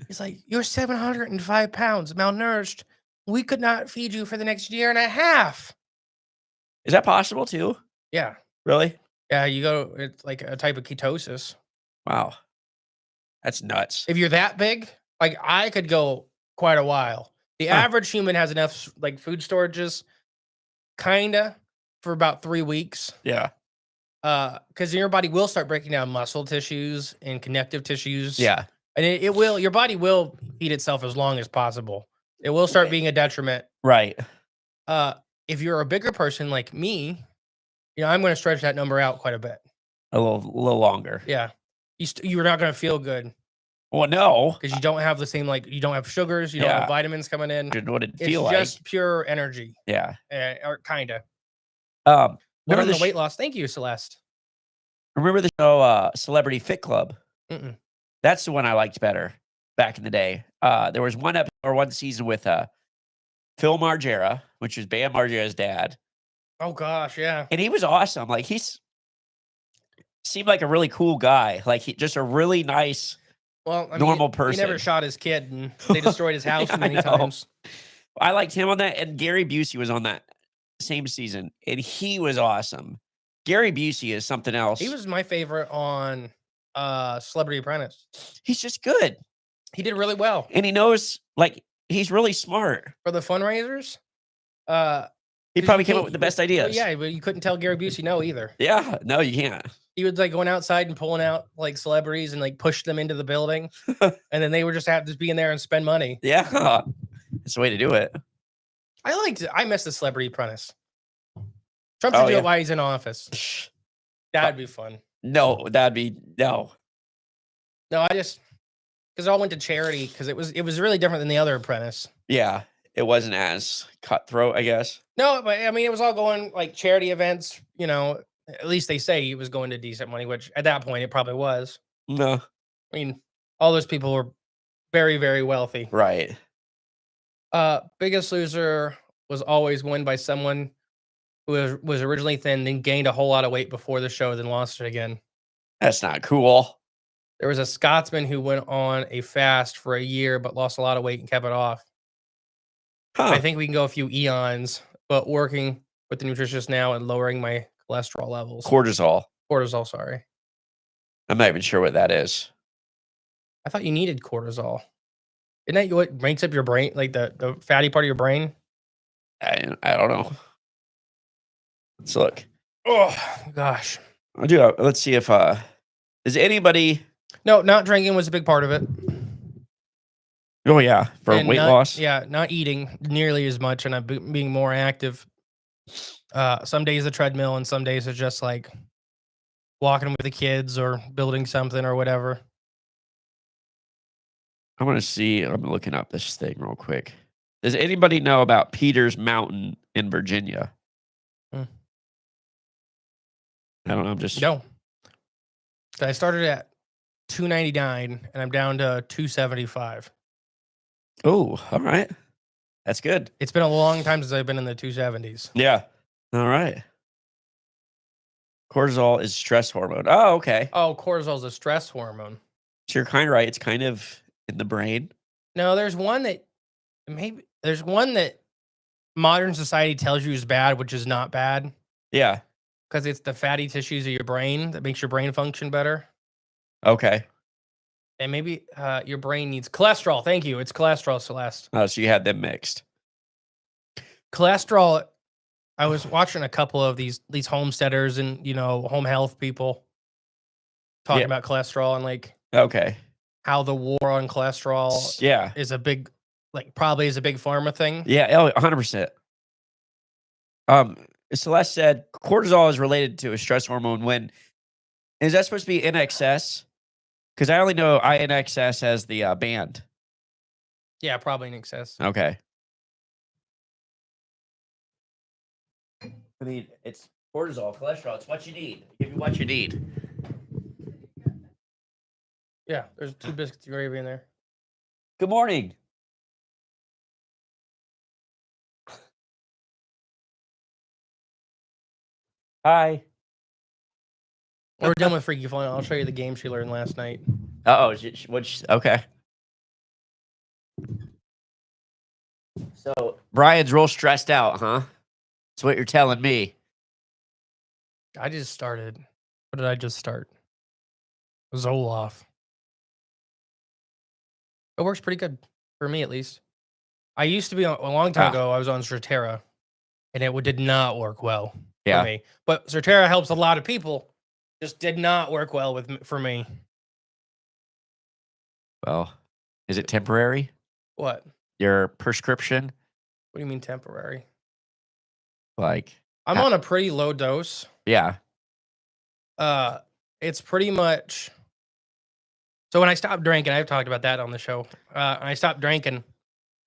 He's like, you're 705 pounds malnourished. We could not feed you for the next year and a half. Is that possible too? Yeah. Really? Yeah, it's like a type of ketosis. Wow. That's nuts. If you're that big, like I could go quite a while. The Huh. average human has enough like food storages, kinda, for about 3 weeks. Yeah. Because your body will start breaking down muscle tissues and connective tissues. Yeah. And your body will feed itself as long as possible. It will start being a detriment. Right. Uh, if you're a bigger person like me, I'm gonna stretch that number out quite a bit. A little longer. Yeah. You're not gonna feel good Well, no. because you don't have the same, like, you don't have sugars, you don't have Yeah. vitamins coming in. What it'd It's feel like. just pure energy, Yeah. or kinda. Remember But on the the weight loss, thank you, Celeste. remember the show Celebrity Fit Club? Mm-mm. That's the one I liked better back in the day. There was one episode or one season with Phil Margera, which was Bam Margera's dad, Oh gosh, yeah. and he was awesome. Like seemed like a really cool guy. Like he just a really nice. Well, I mean, Normal he never person. shot his kid, and they destroyed his house Yeah, I many know. times. I liked him on that, and Gary Busey was on that same season, and he was awesome. Gary Busey is something else. He was my favorite on Celebrity Apprentice. He's just good, He did really well and he knows. Like he's really smart. for the fundraisers. He 'Cause probably you came up can't- with the best well, ideas. yeah, but you couldn't tell Gary Busey no either. Yeah. No, you can't. He was like going outside and pulling out like celebrities and like push them into the building, and then they were just be in there and spend money. Yeah. That's the way to do it. I miss the Celebrity Apprentice. Trump should Oh, do yeah. it while he's in office. That'd be fun. No, that'd be no. No, because it all went to charity because it was really different than the other Apprentice. Yeah. It wasn't as cutthroat, I guess. No, but I mean, it was all going like charity events. At least they say he was going to decent money, which at that point it probably was. No. I mean, all those people were very, very wealthy. Right. Biggest Loser was always won by someone who was originally thin, then gained a whole lot of weight before the show, then lost it again. That's not cool. There was a Scotsman who went on a fast for a year, but lost a lot of weight and kept it off. Huh. I think we can go a few eons, but working with the nutritionist now and lowering my cholesterol levels. Cortisol. Cortisol, sorry. I'm not even sure what that is. I thought you needed cortisol. Isn't that what makes up your brain, like the fatty part of your brain? I don't know. Let's look. Oh gosh. Let's see if is anybody. No, not drinking was a big part of it. Oh yeah, for And weight not- loss. Yeah, not eating nearly as much and being more active. Some days the treadmill and some days it's just like walking with the kids or building something or whatever. I'm gonna see. I'm looking up this thing real quick. Does anybody know about Peters Mountain in Virginia? Hmm. I don't know. I'm just No. I started at 299 and I'm down to 275. Oh, all right. That's good. It's been a long time since I've been in the 270s. Yeah. All right. Cortisol is stress hormone. Oh, okay. Oh, cortisol is a stress hormone. So you're kind of right. It's kind of in the brain. No, there's one that modern society tells you is bad, which is not bad Yeah. because it's the fatty tissues of your brain that makes your brain function better. Okay. And maybe your brain needs cholesterol. Thank you. It's cholesterol, Celeste. Oh, so you had them mixed. Cholesterol. I was watching a couple of these homesteaders and home health people talking Yeah. about cholesterol and like Okay. how the war on cholesterol Yeah. is a big, probably is a big pharma thing. Yeah. Oh, 100%. Celeste said cortisol is related to a stress hormone. When is that supposed to be in excess? Because I only know INXS as the band. Yeah, probably in excess. Okay. I mean, it's cortisol, cholesterol. It's what you need. Give you what you need. Yeah, there's 2 biscuits of gravy in there. Good morning. Hi. We're done with Freaky Fun. I'll show you the game she learned last night. Oh, okay. So Brian's real stressed out, huh? That's what you're telling me. I just started. What did I just start? Zoloft. It works pretty good for me, at least. I used to be a long time Ah, ago. I was on Strattera, and did not work well for yeah. me. But Strattera helps a lot of people. Just did not work well for me. Well, is it temporary? What? Your prescription? What do you mean temporary? Like, I'm on a pretty low dose. yeah. Uh, it's pretty much. So when I stopped drinking, I've talked about that on the show. I stopped drinking.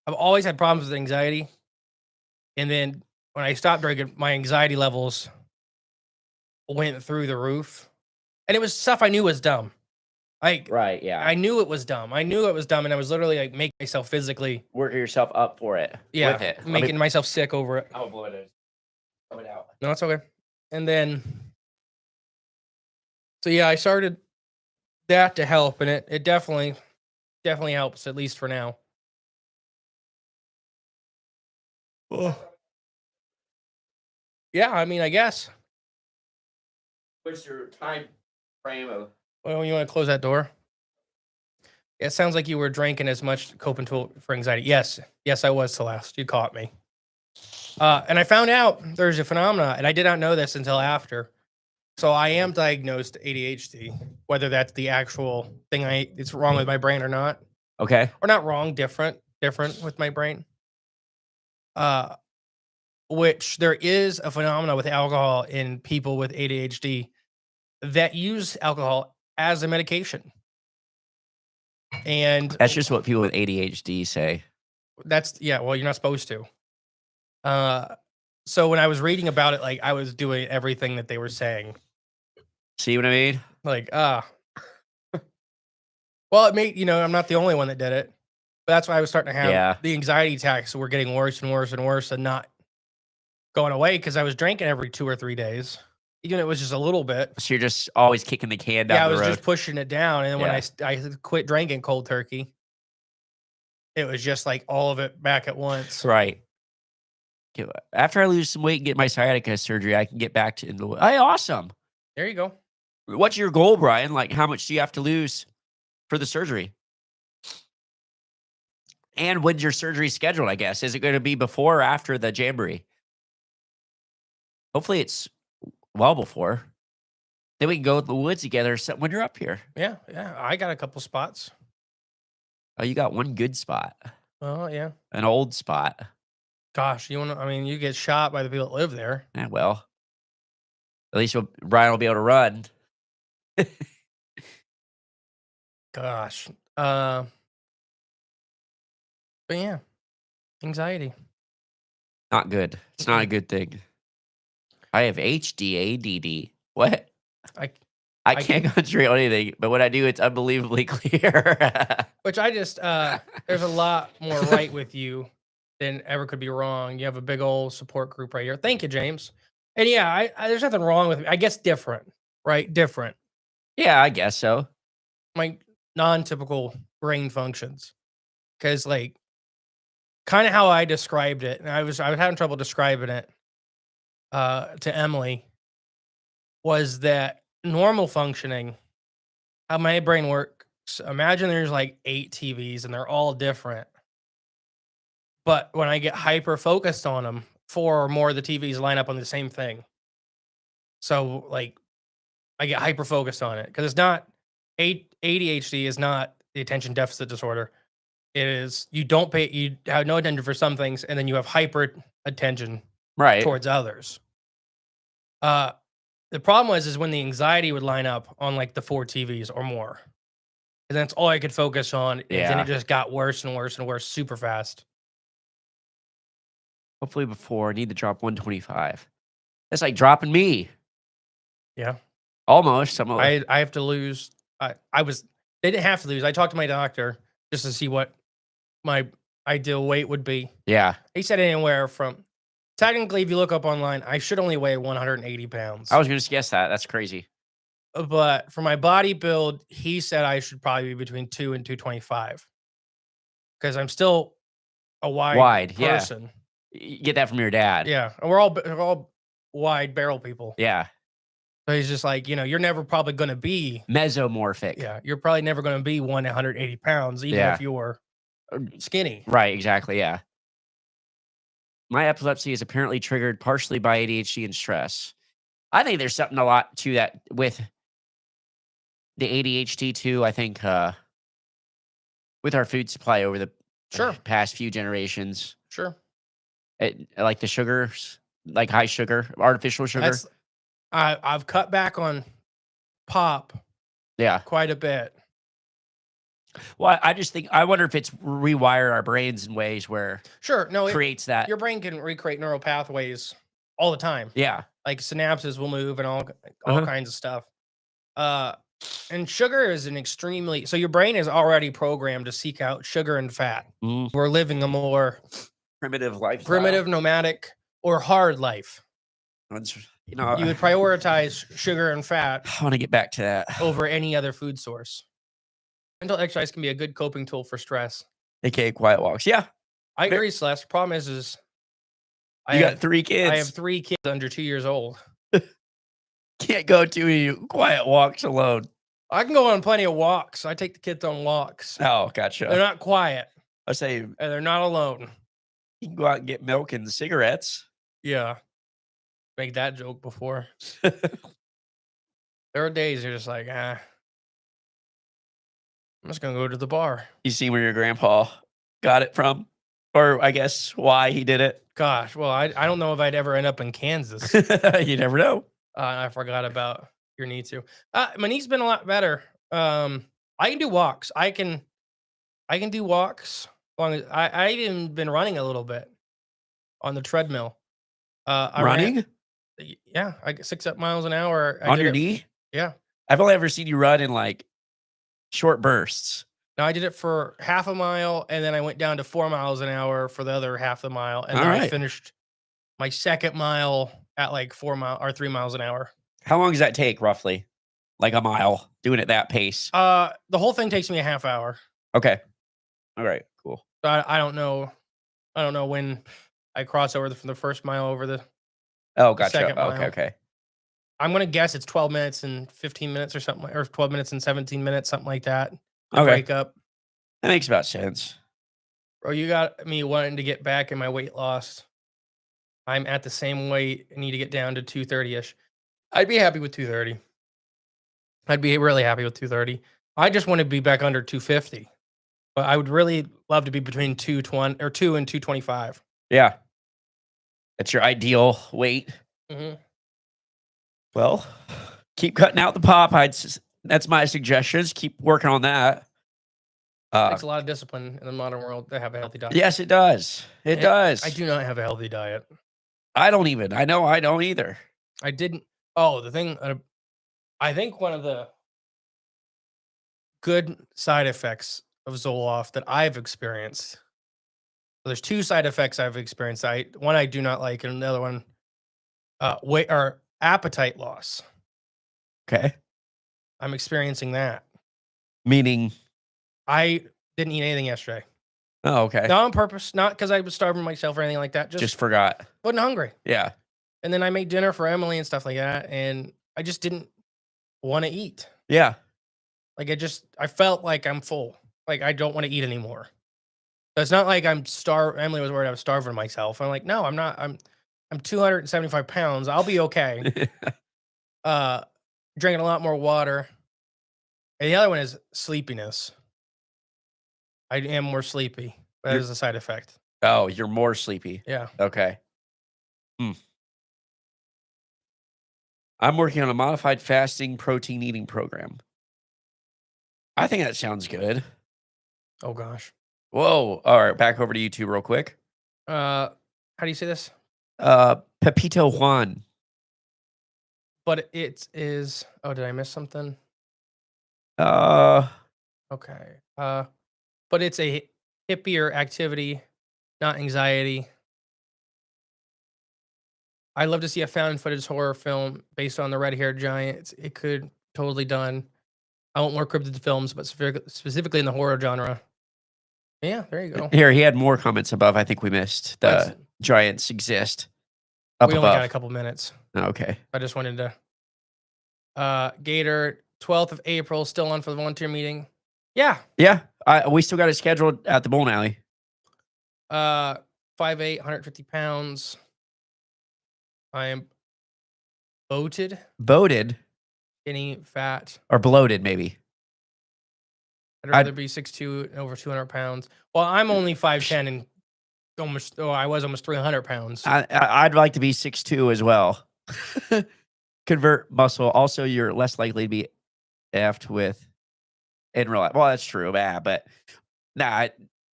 I've always had problems with anxiety, and then when I stopped drinking, my anxiety levels went through the roof, and it was stuff I knew was dumb. Like Right, yeah. I knew it was dumb. I knew it was dumb, and I was literally like making myself physically, Work yourself up for it. yeah, With it. making myself sick over it. I'll blow it coming out. No, it's okay. And then, so yeah, I started that to help, and it definitely helps, at least for now. Oh. Yeah, I mean, I guess. What's your time frame of Well, you want to close that door? It sounds like you were drinking as much coping tool for anxiety. Yes, yes, I was, Celeste. You caught me. And I found out there's a phenomena, and I did not know this until after. So I am diagnosed ADHD, whether that's the actual thing it's wrong with my brain or not. Okay. Or not wrong, different with my brain. Uh, which there is a phenomena with alcohol in people with ADHD that use alcohol as a medication. And That's just what people with ADHD say. well, you're not supposed to. So when I was reading about it, like I was doing everything that they were saying. See what I mean? Like, well, it made, I'm not the only one that did it. But that's why I was starting to have Yeah. the anxiety attacks were getting worse and worse and worse and not going away because I was drinking every 2 or 3 days. Even if it was just a little bit. So you're just always kicking the can Yeah, down I the was road. just pushing it down. And then when Yeah. I quit drinking cold turkey, it was just like all of it back at once. Right. After I lose some weight and get my sciatica surgery, I can get back to the. Hey, awesome. There you go. What's your goal, Brian? Like, how much do you have to lose for the surgery? And when's your surgery scheduled, I guess? Is it going to be before or after the jamboree? Hopefully it's well before. Then we can go in the woods together when you're up here. Yeah, yeah. I got a couple spots. Oh, you got one good spot. Oh, yeah. An old spot. Gosh, you get shot by the people that live there. Yeah, well, at least Brian will be able to run. Gosh. But yeah, anxiety. Not good. It's not a good thing. I have HDADD. What? I can't concentrate on anything, but when I do, it's unbelievably clear. Which I just there's a lot more right with you than ever could be wrong. You have a big old support group right here. Thank you, James. And yeah, there's nothing wrong with me. I guess different, right? Different. Yeah, I guess so. My non-typical brain functions. Because like kind of how I described it, and I was having trouble describing it to Emily, was that normal functioning, how my brain works. Imagine there's like 8 TVs and they're all different. But when I get hyper focused on them, 4 or more of the TVs line up on the same thing. So like I get hyper focused on it because it's not ADHD is not the attention deficit disorder. It is you have no attention for some things and then you have hyper attention Right. towards others. The problem is when the anxiety would line up on like the 4 TVs or more. And that's all I could focus on. And then Yeah. it just got worse and worse and worse super fast. Hopefully before I need to drop 125. That's like dropping me. Yeah. Almost. I have to lose. They didn't have to lose. I talked to my doctor just to see what my ideal weight would be. Yeah. He said anywhere from, technically, if you look up online, I should only weigh 180 pounds. I was going to guess that. That's crazy. But for my body build, he said I should probably be between 2 and 225 because I'm still a wide person. Yeah. You get that from your dad. Yeah, and we're all wide barrel people. Yeah. So he's just like, you're never probably going to be, mesomorphic. you're probably never going to be 180 pounds, even Yeah. if you're skinny. Right, exactly, yeah. My epilepsy is apparently triggered partially by ADHD and stress. I think there's something a lot to that with the ADHD too. I think with our food supply over the Sure. past few generations, Sure. like the sugars, like high sugar, artificial sugar. I've cut back on pop Yeah. quite a bit. Well, I just think I wonder if it's rewire our brains in ways where Sure. No, creates that. your brain can recreate neural pathways all the time. Yeah. Like synapses will move and all Uh-huh. kinds of stuff. And sugar is an extremely so your brain is already programmed to seek out sugar and fat. Mm. We're living a more Primitive lifestyle. primitive, nomadic, or hard life. You would prioritize sugar and fat I want to get back to that. over any other food source. Mental exercise can be a good coping tool for stress. AKA quiet walks. Yeah. I agree, Celeste. Problem is you got 3 kids. I have 3 kids under 2 years old. Can't go to any quiet walks alone. I can go on plenty of walks. I take the kids on walks. Oh, gotcha. They're not quiet. I say And they're not alone. you can go out and get milk and cigarettes. Yeah. Make that joke before. There are days you're just like, I'm just going to go to the bar. You see where your grandpa got it from? Or I guess why he did it? Gosh, well, I don't know if I'd ever end up in Kansas. You never know. I forgot about your knee too. My knee's been a lot better. I can do walks. I can do walks. As long as I even been running a little bit on the treadmill. Running? Yeah, I get 6 miles an hour. On your knee? Yeah. I've only ever seen you run in like short bursts. No, I did it for half a mile, and then I went down to 4 miles an hour for the other half the mile, and then I finished my second mile at like 3 miles an hour. How long does that take, roughly? Like a mile, doing it that pace? The whole thing takes me a half hour. Okay. All right. Cool. So I don't know. I don't know when I cross over from the first mile over the. Oh, gotcha. Second mile. Okay. I'm gonna guess it's 12 minutes and 15 minutes or something, or 12 minutes and 17 minutes, something like that. Okay. Break up. That makes about sense. Bro, you got me wanting to get back in my weight loss. I'm at the same weight. I need to get down to 230-ish. I'd be happy with 230. I'd be really happy with 230. I just want to be back under 250. But I would really love to be between 220 or 2 and 225. Yeah. That's your ideal weight. Mm-hmm. Well, keep cutting out the pop. That's my suggestions. Keep working on that. It takes a lot of discipline in the modern world to have a healthy diet. Yes, it does. It does. I do not have a healthy diet. I don't either. I didn't. Oh, the thing. I think one of the good side effects of Zoloft that I've experienced. There's 2 side effects I've experienced. One I do not like, and another one, weight or appetite loss. Okay. I'm experiencing that. Meaning, I didn't eat anything yesterday. oh, okay. Not on purpose, not because I was starving myself or anything like that. Just forgot. Wasn't hungry. Yeah. And then I made dinner for Emily and stuff like that, and I just didn't want to eat. Yeah. Like I felt like I'm full. Like I don't want to eat anymore. So it's not like I'm starved. Emily was worried I was starving myself. I'm like, no, I'm not. I'm 275 pounds. I'll be okay. Drinking a lot more water. And the other one is sleepiness. I am more sleepy. That is a side effect. Oh, you're more sleepy. Yeah. Okay. I'm working on a modified fasting protein eating program. I think that sounds good. Oh gosh. Whoa. All right, back over to YouTube real quick. How do you say this? Pepito Juan. But it is. Oh, did I miss something? Okay. But it's a hippier activity, not anxiety. I'd love to see a found footage horror film based on the red-haired giant. It could totally done. I want more cryptid films, but specifically in the horror genre. Yeah, there you go. Here, he had more comments above. I think we missed the giants exist. We only got a couple minutes. Okay. I just wanted to Gator, 12th of April, still on for the volunteer meeting. Yeah. Yeah. We still got it scheduled at the bowling alley. 5'8", 150 pounds. I am bloated, Voted skinny, fat. or bloated, maybe. I'd rather be 6'2" and over 200 pounds. Well, I'm only 5'10" and I was almost 300 pounds. I'd like to be 6'2" as well. Convert muscle. Also, you're less likely to be effed with in real life. Well, that's true, but nah,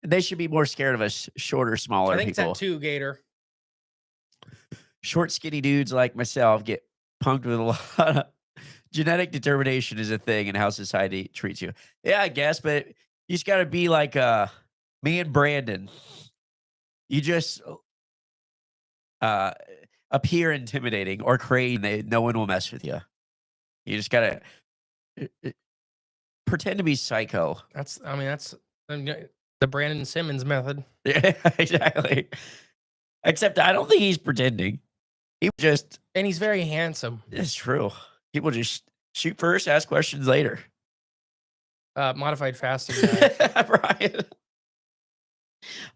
they should be more scared of us shorter, smaller I think people. it's at 2, Gator. Short, skinny dudes like myself get punked with a lot of genetic determination is a thing and how society treats you. Yeah, I guess, but you just got to be like me and Brandon. You just appear intimidating or crazy. No one will mess with you. You just got to pretend to be psycho. That's the Brandon Simmons method. Yeah, exactly. Except I don't think he's pretending. He just, and he's very handsome. It's true. People just shoot first, ask questions later. Modified fasting diet. Brian.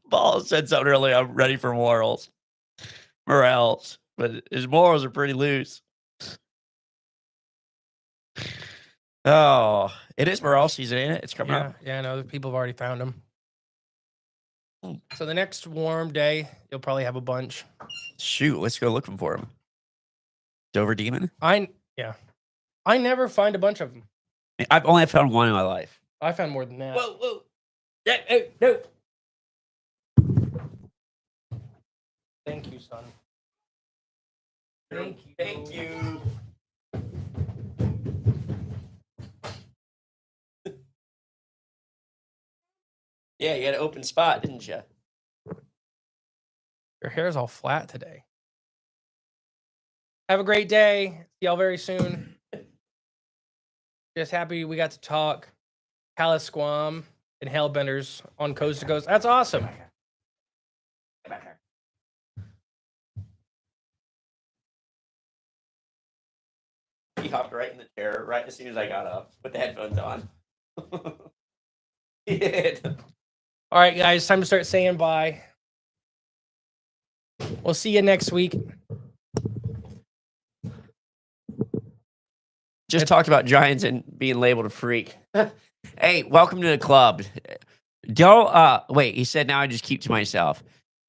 Ball said something earlier. I'm ready for morals. Morels. But his morals are pretty loose. Oh, it is morale season, ain't it? It's coming up. Yeah, I know. People have already found him. So the next warm day, you'll probably have a bunch. Shoot, let's go looking for him. Dover Demon? I never find a bunch of them. I've only found one in my life. I found more than that. Whoa. No. Thank you, son. Thank you. Yeah, you had an open spot, didn't you? Your hair's all flat today. Have a great day. See y'all very soon. Just happy we got to talk Calisquam and Hellbenders on Coast to Coast. That's awesome. Get back here. He hopped right in the chair right as soon as I got up with the headphones on. He did. All right, guys, time to start saying bye. We'll see you next week. Just talked about Giants and being labeled a freak. Hey, welcome to the club. Don't wait, he said now I just keep to myself.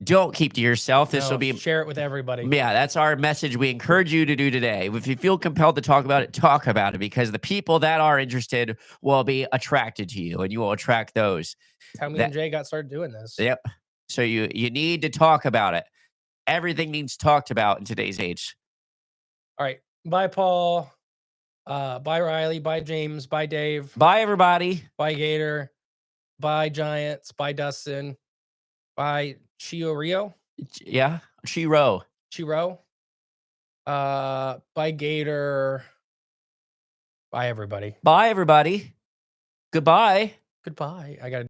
Don't keep to yourself. This will be share it with everybody. Yeah, that's our message we encourage you to do today. If you feel compelled to talk about it because the people that are interested will be attracted to you and you will attract those. That's how me and Jay got started doing this. Yep. So you need to talk about it. Everything needs talked about in today's age. All right. Bye, Paul. Bye, Riley. Bye, James. Bye, Dave. Bye, everybody. Bye, Gator. Bye, Giants. Bye, Dustin. Bye, Chio Rio. Yeah, Chiro. Bye, Gator. Bye, everybody. Bye, everybody. Goodbye. Goodbye. I gotta